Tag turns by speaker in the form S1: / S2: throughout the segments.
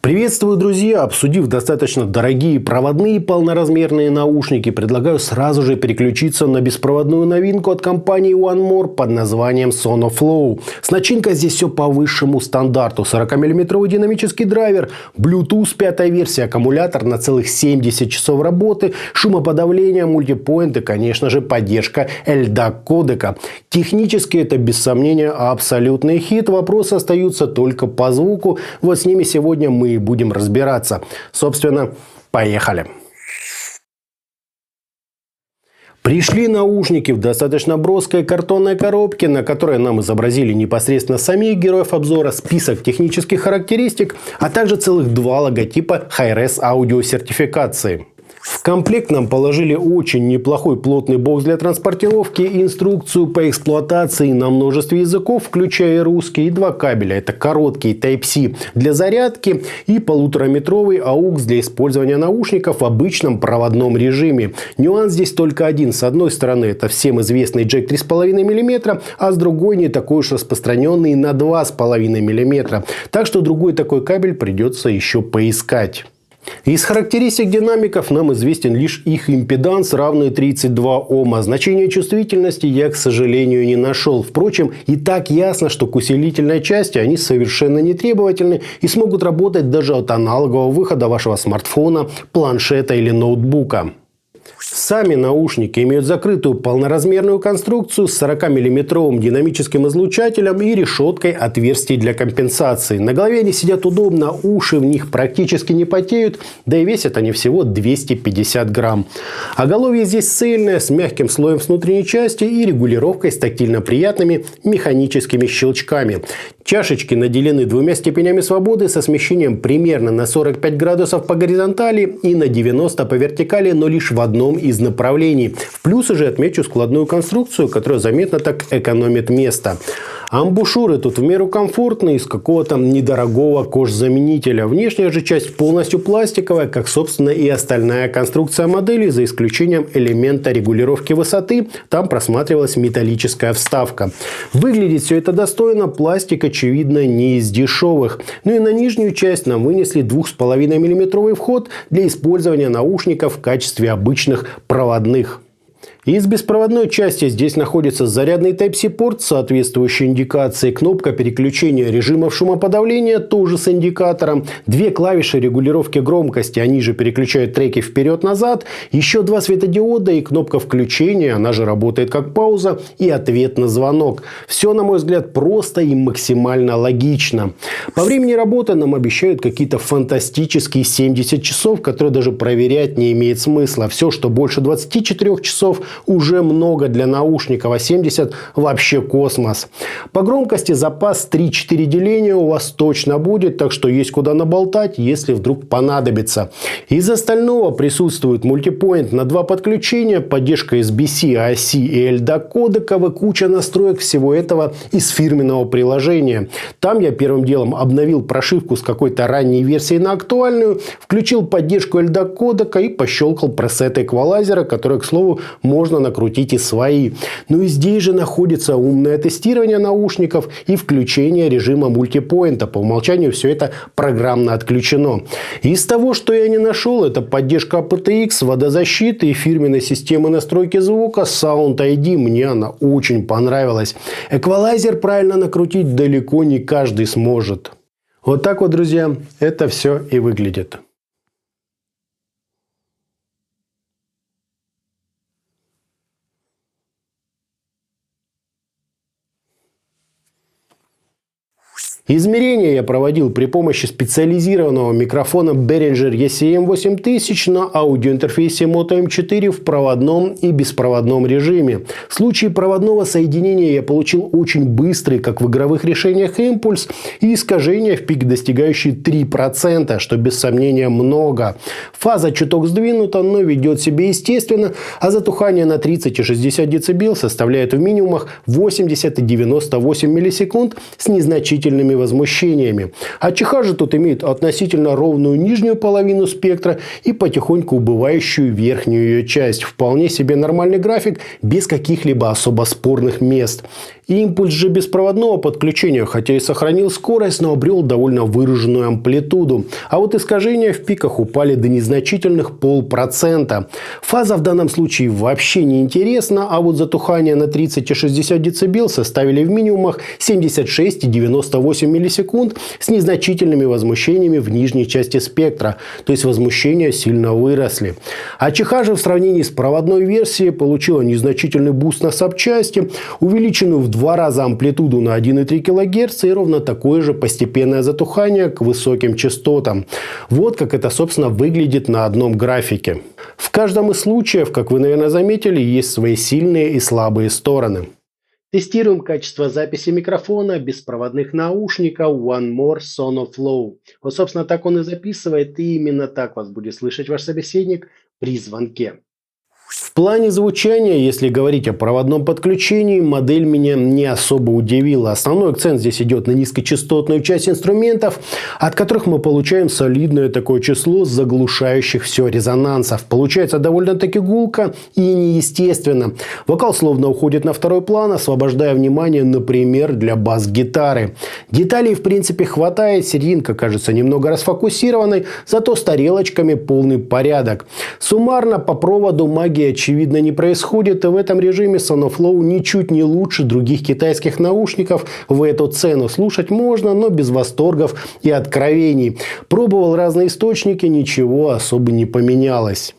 S1: Приветствую, друзья! Обсудив достаточно дорогие проводные полноразмерные наушники, предлагаю сразу же переключиться на беспроводную новинку от компании OneMore под названием Sonoflow. С начинкой здесь все по высшему стандарту. 40-мм динамический драйвер, Bluetooth 5 версия, аккумулятор на целых 70 часов работы, шумоподавление, мультипоинт и, конечно же, поддержка LDAC кодека. Технически это, без сомнения, абсолютный хит. Вопросы остаются только по звуку. Вот с ними сегодня мы и будем разбираться. Собственно, поехали. Пришли наушники в достаточно броской картонной коробке, на которой нам изобразили непосредственно самих героев обзора, список технических характеристик, а также целых два логотипа Hi-Res аудиосертификации. В комплект нам положили очень неплохой плотный бокс для транспортировки, инструкцию по эксплуатации на множестве языков, включая и русский, и два кабеля. Это короткий Type-C для зарядки и 1,5-метровый AUX для использования наушников в обычном проводном режиме. Нюанс здесь только один. С одной стороны, это всем известный джек 3,5 мм, а с другой не такой уж распространенный на 2,5 мм. Так что другой такой кабель придется еще поискать. Из характеристик динамиков нам известен лишь их импеданс, равный 32 Ома. Значение чувствительности я, к сожалению, не нашел. Впрочем, и так ясно, что к усилительной части они совершенно не требовательны и смогут работать даже от аналогового выхода вашего смартфона, планшета или ноутбука. Сами наушники имеют закрытую полноразмерную конструкцию с 40-мм динамическим излучателем и решеткой отверстий для компенсации. На голове они сидят удобно, уши в них практически не потеют, да и весят они всего 250 грамм. Оголовье здесь цельное, с мягким слоем с внутренней части и регулировкой с тактильно приятными механическими щелчками. Чашечки наделены двумя степенями свободы со смещением примерно на 45 градусов по горизонтали и на 90 по вертикали, но лишь в одном из направлений. В плюсы же отмечу складную конструкцию, которая заметно так экономит место. Амбушюры тут в меру комфортные, из какого-то недорогого кожзаменителя. Внешняя же часть полностью пластиковая, как, собственно, и остальная конструкция модели, за исключением элемента регулировки высоты. Там просматривалась металлическая вставка. Выглядит все это достойно. Пластик, очевидно, не из дешевых. Ну и на нижнюю часть нам вынесли 2,5 мм вход для использования наушников в качестве обычных проводных. Из беспроводной части здесь находится зарядный Type-C порт с соответствующей индикацией, кнопка переключения режимов шумоподавления тоже с индикатором, две клавиши регулировки громкости, они же переключают треки вперед-назад, еще два светодиода и кнопка включения, она же работает как пауза и ответ на звонок. Все, на мой взгляд, просто и максимально логично. По времени работы нам обещают какие-то фантастические 70 часов, которые даже проверять не имеет смысла. Все, что больше 24 часов, уже много для наушников, а 70 вообще космос. По громкости запас 3-4 деления у вас точно будет, так что есть куда наболтать, если вдруг понадобится. Из остального присутствует мультипоинт на 2 подключения, поддержка SBC, AAC и LDAC кодеков и куча настроек всего этого из фирменного приложения. Там я первым делом обновил прошивку с какой-то ранней версией на актуальную, включил поддержку LDAC кодека и пощелкал пресеты эквалайзера, которые, к слову, можно накрутить и свои. Ну и здесь же находится умное тестирование наушников и включение режима мультипоинта. По умолчанию все это программно отключено. Из того, что я не нашел, это поддержка aptX, водозащиты и фирменной системы настройки звука Sound ID. Мне она очень понравилась. Эквалайзер правильно накрутить далеко не каждый сможет. Вот так вот, друзья, это все и выглядит. Измерения я проводил при помощи специализированного микрофона Behringer ECM 8000 на аудиоинтерфейсе Moto M4 в проводном и беспроводном режиме. В случае проводного соединения я получил очень быстрый, как в игровых решениях, импульс и искажения в пик, достигающие 3%, что без сомнения много. Фаза чуток сдвинута, но ведет себя естественно, а затухание на 30 и 60 дБ составляет в минимумах 80 и 98 миллисекунд с незначительными возмущениями. А ЧХ же тут имеет относительно ровную нижнюю половину спектра и потихоньку убывающую верхнюю ее часть. Вполне себе нормальный график, без каких-либо особо спорных мест. Импульс же беспроводного подключения, хотя и сохранил скорость, но обрел довольно выраженную амплитуду. А вот искажения в пиках упали до незначительных 0,5%. Фаза в данном случае вообще не интересна, а вот затухание на 30 и 60 дБ составили в минимумах 76 и 98 миллисекунд с незначительными возмущениями в нижней части спектра. То есть возмущения сильно выросли. А ЧХ же в сравнении с проводной версией получила незначительный буст на запчасти, увеличенную в 2 раза амплитуду на 1,3 кГц и ровно такое же постепенное затухание к высоким частотам. Вот как это, собственно, выглядит на одном графике. В каждом из случаев, как вы, наверное, заметили, есть свои сильные и слабые стороны. Тестируем качество записи микрофона беспроводных наушников One More Sonoflow. Вот, собственно, так он и записывает, и именно так вас будет слышать ваш собеседник при звонке. В плане звучания, если говорить о проводном подключении, модель меня не особо удивила. Основной акцент здесь идет на низкочастотную часть инструментов, от которых мы получаем солидное такое число заглушающих все резонансов. Получается довольно-таки гулко и неестественно. Вокал словно уходит на второй план, освобождая внимание, например, для бас-гитары. Деталей, в принципе, хватает, серединка кажется немного расфокусированной, зато с тарелочками полный порядок. Суммарно по проводу магия очевидно не происходит, и в этом режиме Sonoflow ничуть не лучше других китайских наушников. В эту цену слушать можно, но без восторгов и откровений. Пробовал разные источники, ничего особо не поменялось.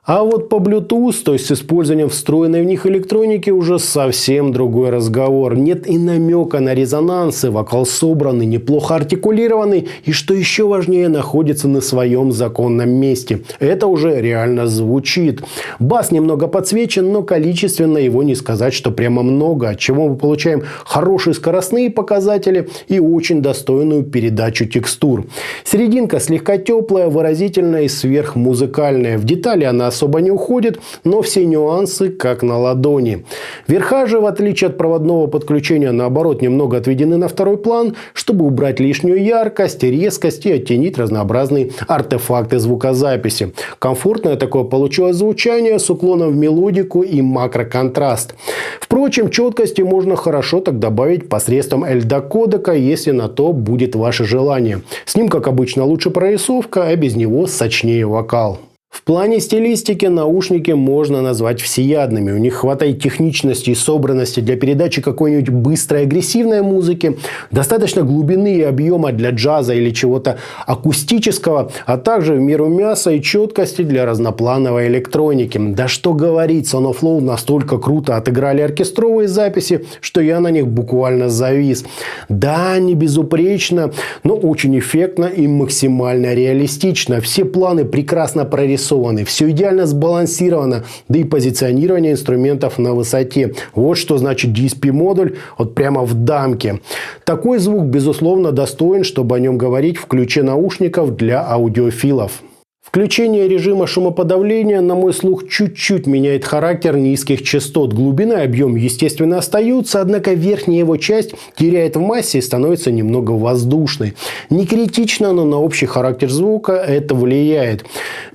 S1: А вот по Bluetooth, то есть с использованием встроенной в них электроники, уже совсем другой разговор. Нет и намека на резонансы, вокал собранный, неплохо артикулированный и, что еще важнее, находится на своем законном месте. Это уже реально звучит. Бас немного подсвечен, но количественно его не сказать, что прямо много, от чего мы получаем хорошие скоростные показатели и очень достойную передачу текстур. Серединка слегка теплая, выразительная и сверхмузыкальная. В детали она особо не уходит, но все нюансы как на ладони. Верха же, в отличие от проводного подключения, наоборот, немного отведены на второй план, чтобы убрать лишнюю яркость, резкость и оттенить разнообразные артефакты звукозаписи. Комфортное такое получилось звучание с уклоном в мелодику и макроконтраст. Впрочем, четкости можно хорошо так добавить посредством LDAC-кодека, если на то будет ваше желание. С ним, как обычно, лучше прорисовка, а без него сочнее вокал. В плане стилистики наушники можно назвать всеядными. У них хватает техничности и собранности для передачи какой-нибудь быстрой агрессивной музыки, достаточно глубины и объема для джаза или чего-то акустического, а также в меру мяса и четкости для разноплановой электроники. Да что говорить, Sonoflow настолько круто отыграли оркестровые записи, что я на них буквально завис. Да, не безупречно, но очень эффектно и максимально реалистично. Все планы прекрасно прорисованы. Все идеально сбалансировано, да и позиционирование инструментов на высоте. Вот что значит DSP-модуль, вот прямо в дамке. Такой звук, безусловно, достоин, чтобы о нем говорить в ключе наушников для аудиофилов. Включение режима шумоподавления, на мой слух, чуть-чуть меняет характер низких частот. Глубина и объем, естественно, остаются, однако верхняя его часть теряет в массе и становится немного воздушной. Не критично, но на общий характер звука это влияет.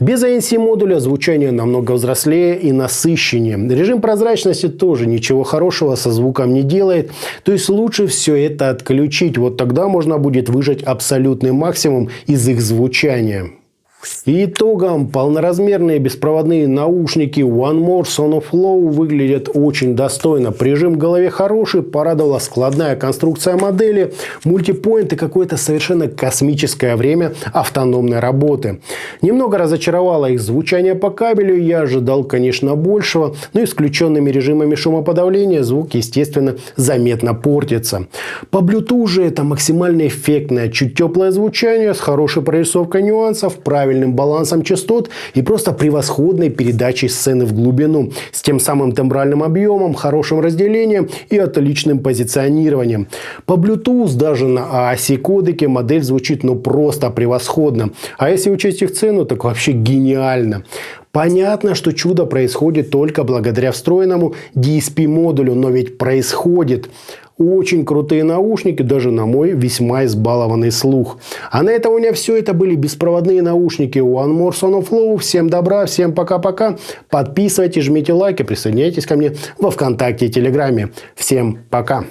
S1: Без ANC-модуля звучание намного взрослее и насыщеннее. Режим прозрачности тоже ничего хорошего со звуком не делает. То есть лучше все это отключить. Вот тогда можно будет выжать абсолютный максимум из их звучания. И итогом полноразмерные беспроводные наушники One More Sonoflow выглядят очень достойно. Прижим к голове хороший, порадовала складная конструкция модели, мультипоинт и какое-то совершенно космическое время автономной работы. Немного разочаровало их звучание по кабелю, я ожидал, конечно, большего, но и с включенными режимами шумоподавления звук, естественно, заметно портится. По Bluetooth же это максимально эффектное, чуть теплое звучание с хорошей прорисовкой нюансов, правильным балансом частот и просто превосходной передачей сцены в глубину, с тем самым тембральным объемом, хорошим разделением и отличным позиционированием. По Bluetooth даже на AAC-кодеке модель звучит просто превосходно. А если учесть их цену, так вообще гениально. Понятно, что чудо происходит только благодаря встроенному DSP-модулю, но ведь происходит. Очень крутые наушники, даже на мой весьма избалованный слух. А на этом у меня все. Это были беспроводные наушники One More Son of Flow. Всем добра, всем пока-пока. Подписывайтесь, жмите лайки, присоединяйтесь ко мне во ВКонтакте и Телеграме. Всем пока.